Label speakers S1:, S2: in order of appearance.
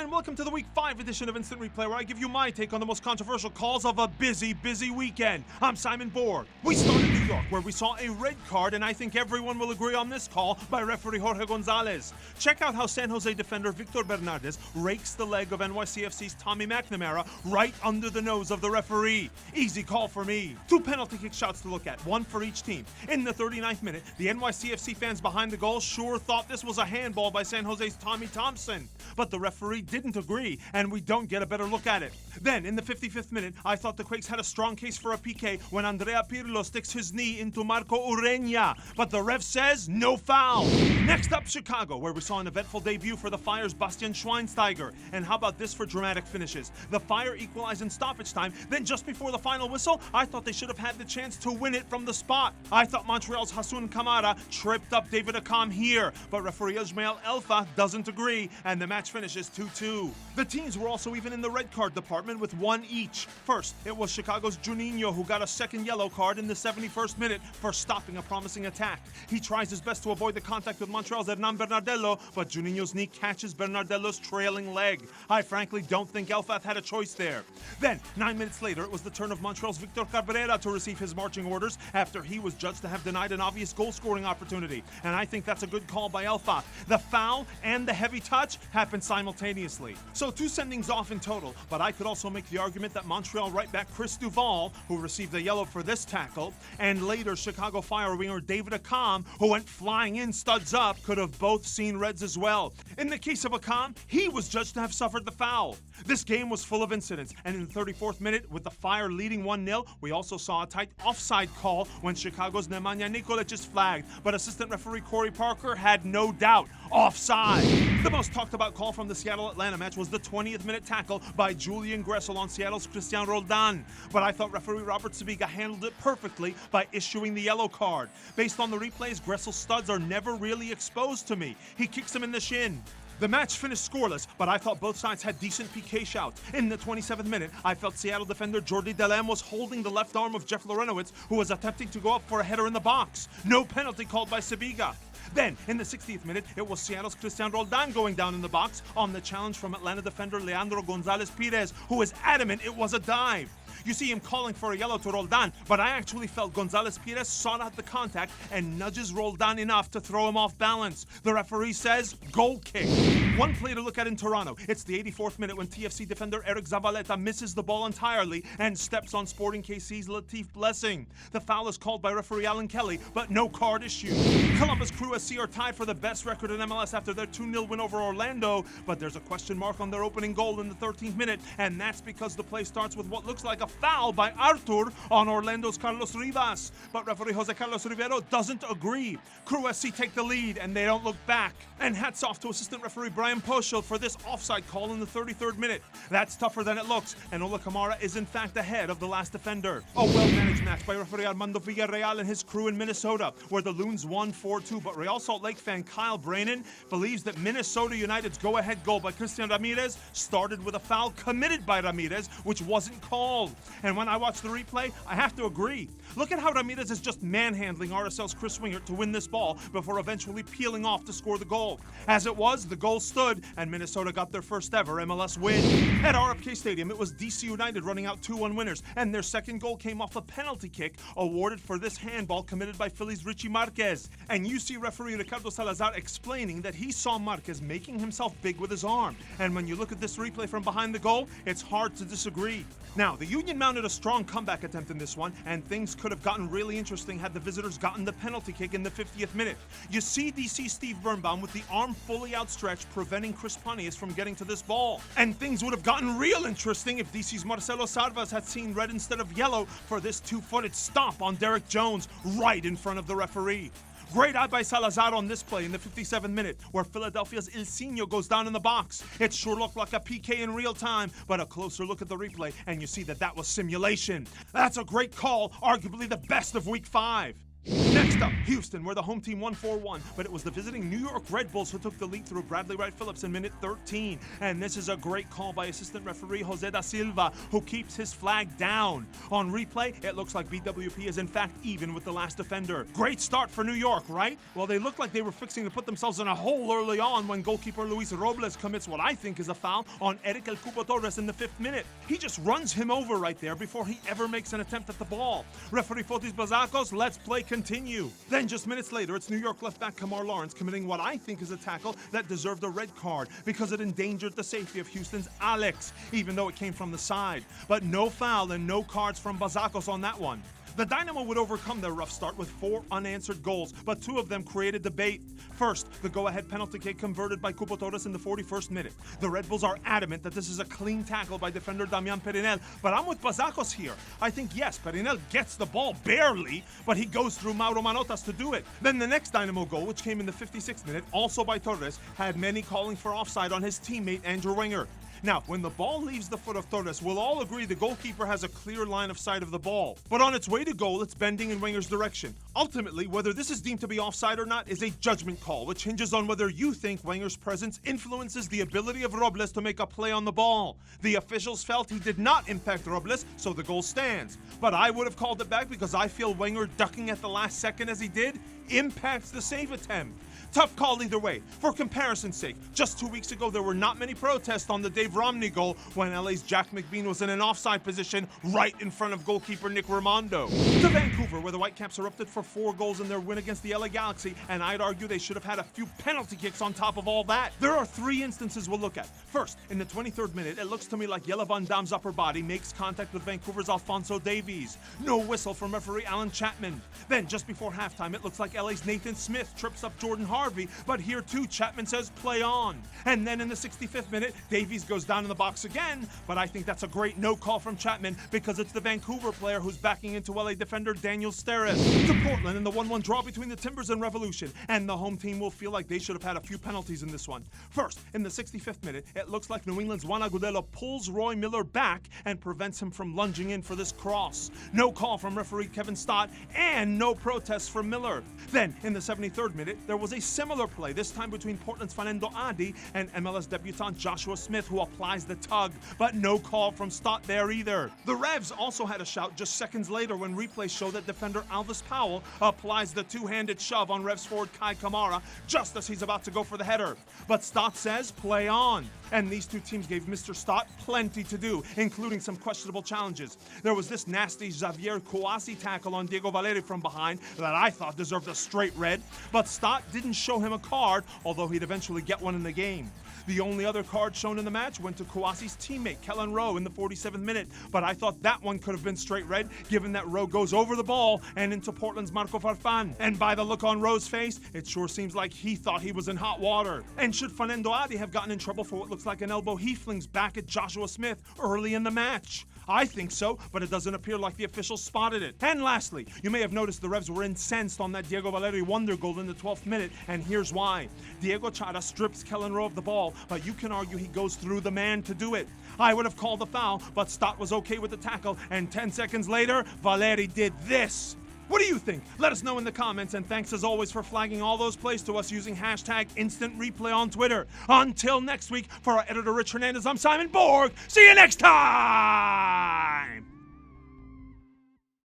S1: and welcome to the Week 5 edition of Instant Replay, where I give you my take on the most controversial calls of a busy weekend. I'm Simon Borg. We start in New York, where we saw a red card, and I think everyone will agree on this call by referee Jorge Gonzalez. Check out how San Jose defender Victor Bernardes rakes the leg of NYCFC's Tommy McNamara right under the nose of the referee. Easy call for me. 2 penalty kick shots to look at, one for each team. In the 39th minute, the NYCFC fans behind the goal sure thought this was a handball by San Jose's Tommy Thompson. But the referee didn't agree, and we don't get a better look at it. Then, in the 55th minute, I thought the Quakes had a strong case for a PK when Andrea Pirlo sticks his knee into Marco Ureña, but the ref says no foul. Next up, Chicago, where we saw an eventful debut for the Fire's Bastian Schweinsteiger. And how about this for dramatic finishes? The Fire equalized in stoppage time, then just before the final whistle, I thought they should have had the chance to win it from the spot. I thought Montreal's Hassoun Kamara tripped up David Accam here, but referee Ismail Elfa doesn't agree, and the match finishes 2-2. The teams were also even in the red card department with one each. First, it was Chicago's Juninho, who got a second yellow card in the 71st minute for stopping a promising attack. He tries his best to avoid the contact with Montreal's Hernan Bernardello, but Juninho's knee catches Bernardello's trailing leg. I frankly don't think Elfath had a choice there. Then, 9 minutes later, it was the turn of Montreal's Victor Cabrera to receive his marching orders after he was judged to have denied an obvious goal-scoring opportunity. And I think that's a good call by Elfath. The foul and the heavy touch happened simultaneously. So 2 sendings off in total, but I could also make the argument that Montreal right back Chris Duval, who received a yellow for this tackle, and later Chicago Fire winger David Accam, who went flying in studs up, could have both seen reds as well. In the case of Accam, he was judged to have suffered the foul. This game was full of incidents, and in the 34th minute, with the Fire leading 1-0, we also saw a tight offside call when Chicago's Nemanja Nikolic is flagged, but assistant referee Corey Parker had no doubt. Offside! The most talked about call from the Seattle-Atlanta match was the 20th minute tackle by Julian Gressel on Seattle's Christian Roldan, but I thought referee Robert Sabiga handled it perfectly by issuing the yellow card. Based on the replays, Gressel's studs are never really exposed to me. He kicks him in the shin. The match finished scoreless, but I thought both sides had decent PK shouts. In the 27th minute, I felt Seattle defender Jordi Delem was holding the left arm of Jeff Lorenowitz, who was attempting to go up for a header in the box. No penalty called by Sabiga. Then, in the 60th minute, it was Seattle's Christian Roldan going down in the box on the challenge from Atlanta defender Leandro Gonzalez Pires, who was adamant it was a dive. You see him calling for a yellow to Roldan, but I actually felt Gonzalez Pires sought out the contact and nudges Roldan enough to throw him off balance. The referee says, goal kick. One play to look at in Toronto. It's the 84th minute when TFC defender Eric Zavaleta misses the ball entirely and steps on Sporting KC's Latif Blessing. The foul is called by referee Alan Kelly, but no card issued. Columbus Crew SC are tied for the best record in MLS after their 2-0 win over Orlando, but there's a question mark on their opening goal in the 13th minute, and that's because the play starts with what looks like a foul by Artur on Orlando's Carlos Rivas. But referee Jose Carlos Rivero doesn't agree. Crew SC take the lead, and they don't look back. And hats off to assistant referee Brian Poschel for this offside call in the 33rd minute. That's tougher than it looks, and Ola Kamara is in fact ahead of the last defender. A well-managed match by referee Armando Villarreal and his crew in Minnesota, where the Loons won 4-2, but Real Salt Lake fan Kyle Brannon believes that Minnesota United's go-ahead goal by Christian Ramirez started with a foul committed by Ramirez, which wasn't called. And when I watch the replay, I have to agree. Look at how Ramirez is just manhandling RSL's Chris Wingert to win this ball before eventually peeling off to score the goal. As it was, the goal stood, and Minnesota got their first ever MLS win. At RFK Stadium, it was DC United running out 2-1 winners, and their second goal came off a penalty kick awarded for this handball committed by Philly's Richie Marquez. And you see referee Ricardo Salazar explaining that he saw Marquez making himself big with his arm. And when you look at this replay from behind the goal, it's hard to disagree. Now, the Union mounted a strong comeback attempt in this one, and things could have gotten really interesting had the visitors gotten the penalty kick in the 50th minute. You see DC Steve Birnbaum with the arm fully outstretched, preventing Chris Pontius from getting to this ball. And things would have gotten real interesting if DC's Marcelo Sarvas had seen red instead of yellow for this 2-footed stomp on Derek Jones right in front of the referee. Great eye by Salazar on this play in the 57th minute, where Philadelphia's Ilsinho goes down in the box. It sure looked like a PK in real time, but a closer look at the replay, and you see that was simulation. That's a great call, arguably the best of Week 5. Next up, Houston, where the home team won 4-1, but it was the visiting New York Red Bulls who took the lead through Bradley Wright Phillips in minute 13. And this is a great call by assistant referee Jose da Silva, who keeps his flag down. On replay, it looks like BWP is in fact even with the last defender. Great start for New York, right? Well, they looked like they were fixing to put themselves in a hole early on when goalkeeper Luis Robles commits what I think is a foul on Eric El Cubo Torres in the 5th minute. He just runs him over right there before he ever makes an attempt at the ball. Referee Fotis Bazakos, let's play continue. Then just minutes later, it's New York left back Kamar Lawrence committing what I think is a tackle that deserved a red card because it endangered the safety of Houston's Alex, even though it came from the side. But no foul and no cards from Bazakos on that one. The Dynamo would overcome their rough start with 4 unanswered goals, but 2 of them created debate. First, the go-ahead penalty kick converted by Cubo Torres in the 41st minute. The Red Bulls are adamant that this is a clean tackle by defender Damian Perinel, but I'm with Bazakos here. I think, yes, Perinel gets the ball barely, but he goes through Mauro Manotas to do it. Then the next Dynamo goal, which came in the 56th minute, also by Torres, had many calling for offside on his teammate Andrew Wenger. Now, when the ball leaves the foot of Torres, we'll all agree the goalkeeper has a clear line of sight of the ball. But on its way to goal, it's bending in Wenger's direction. Ultimately, whether this is deemed to be offside or not is a judgment call, which hinges on whether you think Wenger's presence influences the ability of Robles to make a play on the ball. The officials felt he did not impact Robles, so the goal stands. But I would have called it back because I feel Wenger ducking at the last second as he did impacts the save attempt. Tough call either way. For comparison's sake, just 2 weeks ago there were not many protests on the Dave Romney goal when LA's Jack McBean was in an offside position right in front of goalkeeper Nick Raimondo. To Vancouver, where the Whitecaps erupted for 4 goals in their win against the LA Galaxy, and I'd argue they should have had a few penalty kicks on top of all that. There are 3 instances we'll look at. First, in the 23rd minute, it looks to me like Jelle Van Dam's upper body makes contact with Vancouver's Alphonso Davies. No whistle from referee Alan Chapman. Then, just before halftime, it looks like LA's Nathan Smith trips up Jordan Harvey, but here too, Chapman says play on. And then in the 65th minute, Davies goes down in the box again, but I think that's a great no call from Chapman because it's the Vancouver player who's backing into LA defender Daniel Steres. To Portland in the 1-1 draw between the Timbers and Revolution, and the home team will feel like they should have had a few penalties in this one. First, in the 65th minute, it looks like New England's Juan Agudelo pulls Roy Miller back and prevents him from lunging in for this cross. No call from referee Kevin Stott, and no protests from Miller. Then, in the 73rd minute, there was a similar play, this time between Portland's Fernando Adi and MLS debutant Joshua Smith, who applies the tug, but no call from Stott there either. The Revs also had a shout just seconds later when replays show that defender Alvis Powell applies the two-handed shove on Revs forward Kai Kamara just as he's about to go for the header. But Stott says play on. And these 2 teams gave Mr. Stott plenty to do, including some questionable challenges. There was this nasty Xavier Kouassi tackle on Diego Valeri from behind that I thought deserved a straight red, but Stott didn't show him a card, although he'd eventually get one in the game. The only other card shown in the match went to Kouassi's teammate, Kellen Rowe, in the 47th minute, but I thought that one could have been straight red, given that Rowe goes over the ball and into Portland's Marco Farfan. And by the look on Rowe's face, it sure seems like he thought he was in hot water. And should Fernando Adi have gotten in trouble for what looks like an elbow he flings back at Joshua Smith early in the match? I think so, but it doesn't appear like the officials spotted it. And lastly, you may have noticed the Revs were incensed on that Diego Valeri wonder goal in the 12th minute, and here's why. Diego Chara strips Kellen Rowe of the ball, but you can argue he goes through the man to do it. I would have called the foul, but Stott was okay with the tackle, and 10 seconds later, Valeri did this. What do you think? Let us know in the comments, and thanks as always for flagging all those plays to us using hashtag #InstantReplay on Twitter. Until next week, for our editor Rich Hernandez, I'm Simon Borg. See you next time!